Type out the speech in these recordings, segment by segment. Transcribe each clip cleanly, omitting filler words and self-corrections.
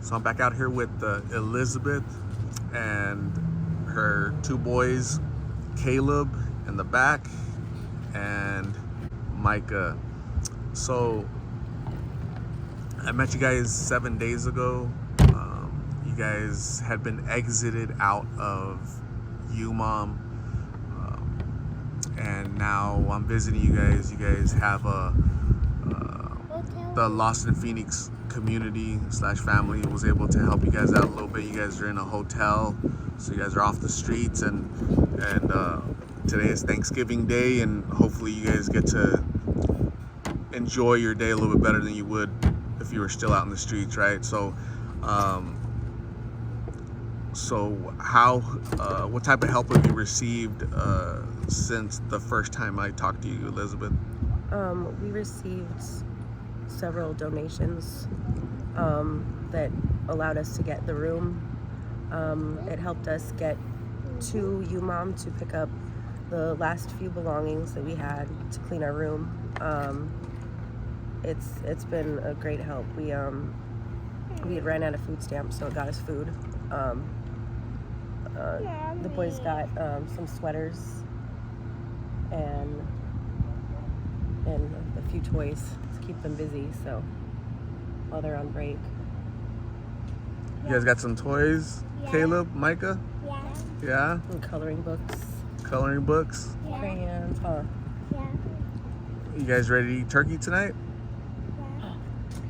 So I'm back out here with Elizabeth and her two boys, Caleb in the back and Micah. So I met you guys 7 days ago. You guys had been exited out of UMOM, and now I'm visiting you guys. You guys have the Lost in Phoenix community / family was able to help you guys out a little bit. You guys are in a hotel, so you guys are off the streets, and today is Thanksgiving Day, and hopefully you guys get to enjoy your day a little bit better than you would if you were still out in the streets, right? So what type of help have you received since the first time I talked to you, Elizabeth? We received several donations that allowed us to get the room. It helped us get to UMOM to pick up the last few belongings that we had to clean our room. It's been a great help. We had ran out of food stamps, so it got us food. The boys got some sweaters and a few toys to keep them busy, so while they're on break. You guys got some toys? Yeah. Caleb, Micah? Yeah? And coloring books. Coloring books? Yeah. Crayons, huh? Yeah. You guys ready to eat turkey tonight?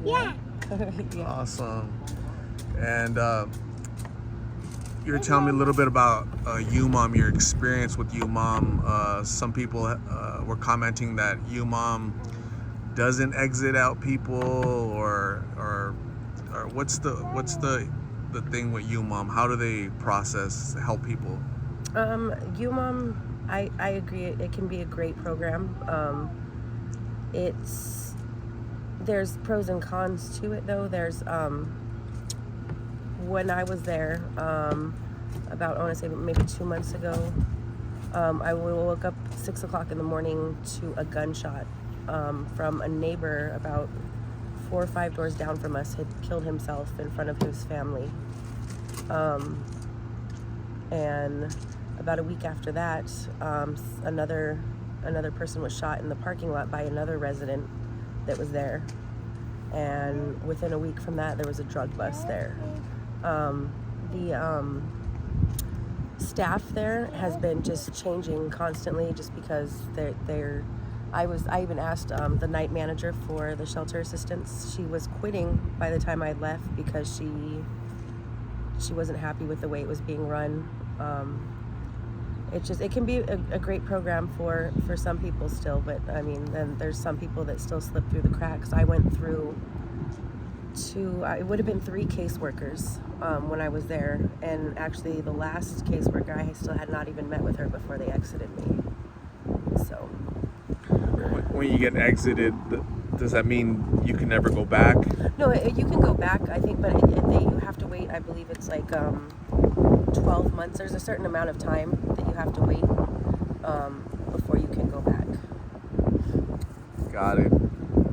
Yeah. Yeah. Awesome. And you were telling me a little bit about UMOM, your experience with UMOM. Some people were commenting that UMOM doesn't exit out people, or what's the thing with UMOM? How do they help people? UMOM, I agree. It can be a great program. There's pros and cons to it, though. There's when I was there, about, I want to say maybe 2 months ago, I woke up 6 o'clock in the morning to a gunshot from a neighbor about 4 or 5 doors down from us. Had killed himself in front of his family. And about a week after that, another person was shot in the parking lot by another resident that was there. And within a week from that, there was a drug bust there. The staff there has been just changing constantly, just because I even asked the night manager for the shelter assistance. She was quitting by the time I left because she wasn't happy with the way it was being run. It can be a great program for some people still, but I mean, then there's some people that still slip through the cracks. I went through it would have been 3 caseworkers when I was there, and actually the last caseworker, I still had not even met with her before they exited me. So when you get exited, does that mean you can never go back? No, you can go back, I think, but you have to wait. I believe it's like 12 months. There's a certain amount of time that you have to wait before you can go back. Got it.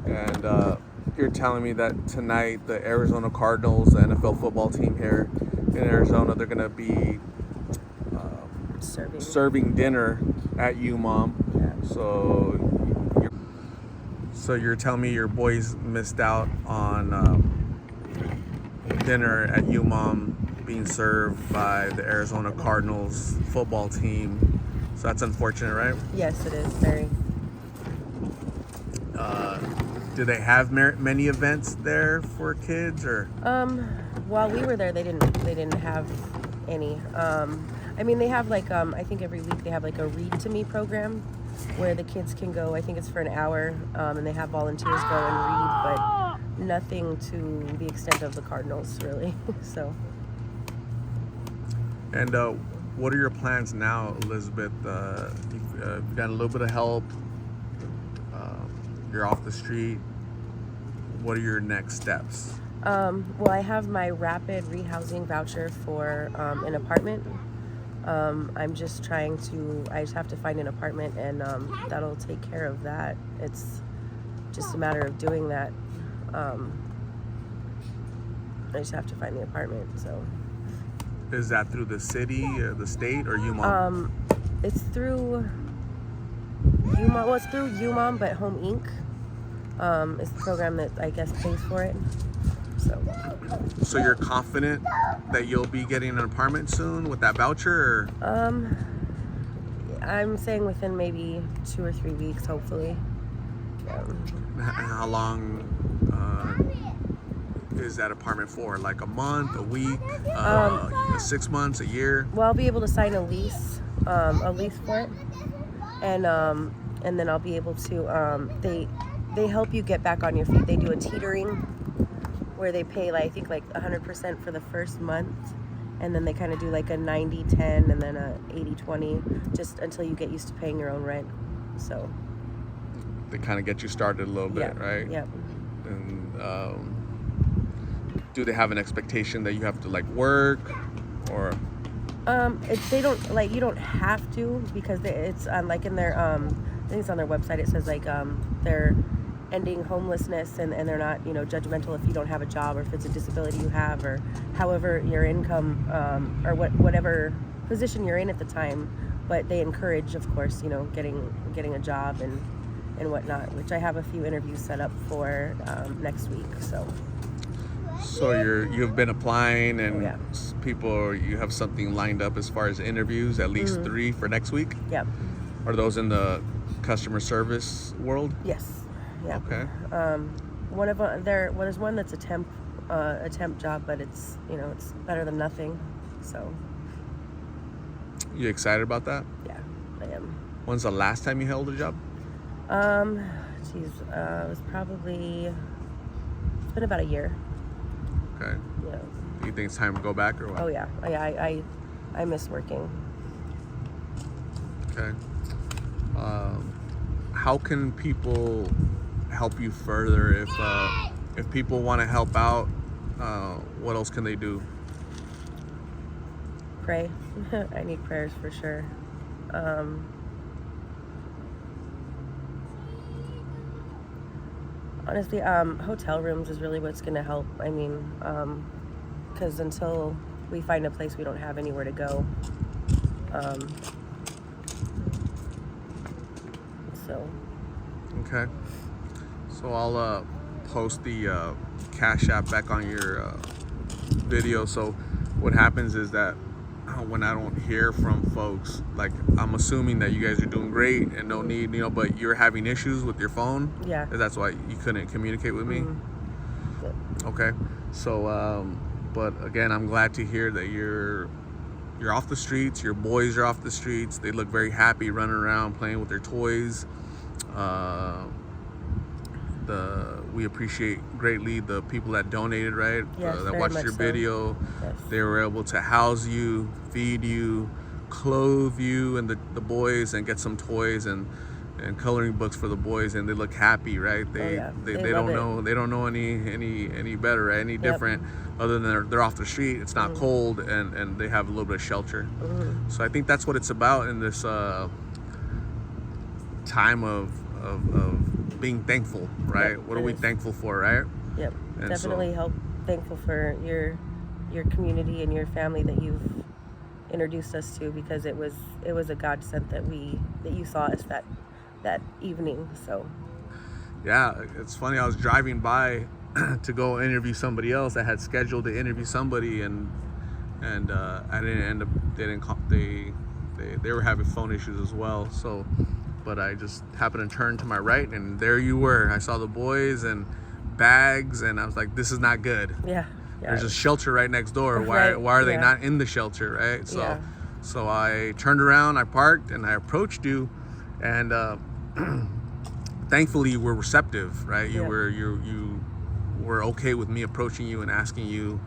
And you're telling me that tonight the Arizona Cardinals, the NFL football team here in Arizona, they're going to be serving dinner at UMOM. Yeah. So you're telling me your boys missed out on dinner at UMOM being served by the Arizona Cardinals football team. So that's unfortunate, right? Yes, it is. Very. Do they have many events there for kids, or? While we were there, they didn't have any. I mean, they have like I think every week they have like a read to me program where the kids can go. I think it's for an hour, and they have volunteers go and read, but nothing to the extent of the Cardinals, really. So. And what are your plans now, Elizabeth? You've got a little bit of help. You're off the street. What are your next steps? Well, I have my rapid rehousing voucher for an apartment. I just have to find an apartment, and that'll take care of that. It's just a matter of doing that. I just have to find the apartment. So Is that through the city, the state, or UMOM? it's through UMOM. Well, it's through UMOM, but Home Inc. Is the program that I guess pays for it. So you're confident that you'll be getting an apartment soon with that voucher? Or? I'm saying within maybe 2 or 3 weeks, hopefully. How long is that apartment for? Like a month, a week, 6 months, a year? Well, I'll be able to sign a lease for it, and then I'll be able to. They help you get back on your feet. They do a teetering where they pay I think 100% for the first month, and then they kind of do like a 90-10 and then a 80-20 just until you get used to paying your own rent. So they kind of get you started a little bit, right? Yep. And do they have an expectation that you have to work, or? They don't you don't have to, because it's on in their I think it's on their website. It says they're ending homelessness, and they're not judgmental if you don't have a job, or if it's a disability you have, or however your income or whatever position you're in at the time. But they encourage, of course, getting a job and whatnot, which I have a few interviews set up for next week. So you've been applying, and yeah. you have something lined up as far as interviews, at least 3 for next week? Yep. Are those in the customer service world? Yes. Yeah. Okay. One of there's one that's a temp job, but it's it's better than nothing. So. You excited about that? Yeah, I am. When's the last time you held a job? It was probably, it's been about a year. Okay. Yeah. Do you think it's time to go back, or what? Oh yeah. I miss working. Okay. How can people help you further if people want to help out? What else can they do? Pray. I need prayers for sure. Honestly, hotel rooms is really what's going to help. I mean, because until we find a place, we don't have anywhere to go. So. Okay. So I'll post the Cash App back on your video. So what happens is that when I don't hear from folks, I'm assuming that you guys are doing great and no need, but you're having issues with your phone. Yeah. That's why you couldn't communicate with me. Mm-hmm. Yeah. Okay. So, but again, I'm glad to hear that you're off the streets. Your boys are off the streets. They look very happy running around playing with their toys. We appreciate greatly the people that donated, right? Yes, That very watched much your so. video. Yes. They were able to house you, feed you, clothe you and the boys, and get some toys and coloring books for the boys, and they look happy, right? They don't know any better, right? Any different, other than they're off the street. It's not cold, and they have a little bit of shelter. Mm-hmm. So I think that's what it's about in this time of being thankful, right? Yep, what are we thankful for, right? Yep. And Definitely thankful for your community and your family that you've introduced us to, because it was a godsend that you saw us that evening. So yeah, it's funny, I was driving by to go interview somebody else. I had scheduled to interview somebody, and I didn't end up, they were having phone issues as well. So but I just happened to turn to my right, and there you were. I saw the boys and bags, and I was like, this is not good. Yeah. There's a shelter right next door. Why are they not in the shelter, right? So I turned around, I parked, and I approached you, and thankfully you were receptive, right? You were okay with me approaching you and asking you,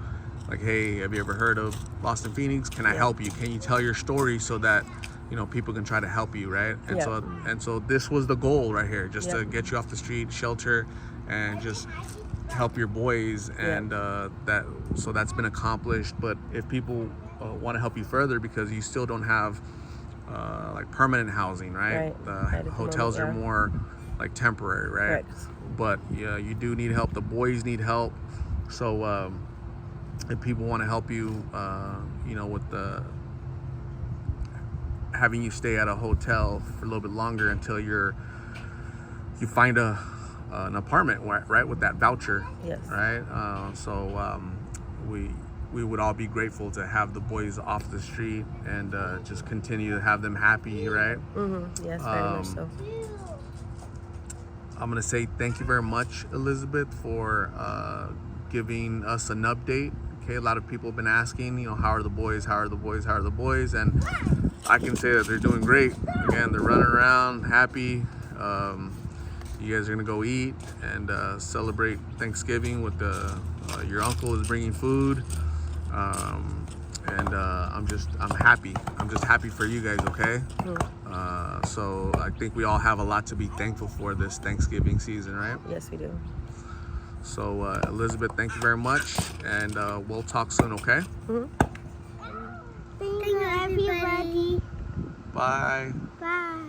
hey, have you ever heard of Lost in Phoenix? Can I help you? Can you tell your story so that people can try to help you, right? And so this was the goal right here, just to get you off the street, shelter, and just help your boys, and so that's been accomplished. But if people want to help you further, because you still don't have permanent housing, right? The hotels are more temporary, right? Correct. But you do need help. The boys need help. So if people want to help you, with the having you stay at a hotel for a little bit longer until you find an apartment, right, with that voucher. Yes. Right. We would all be grateful to have the boys off the street and just continue to have them happy, right? Yes, very much so. I'm gonna say thank you very much, Elizabeth, for giving us an update. Okay, a lot of people have been asking, how are the boys? How are the boys? How are the boys? And I can say that they're doing great. Again, they're running around, happy. You guys are gonna go eat and celebrate Thanksgiving with your uncle is bringing food. I'm happy. I'm just happy for you guys, okay? So I think we all have a lot to be thankful for this Thanksgiving season, right? Yes, we do. So Elizabeth, thank you very much, and we'll talk soon, okay? Thank you, everybody. Bye. Bye.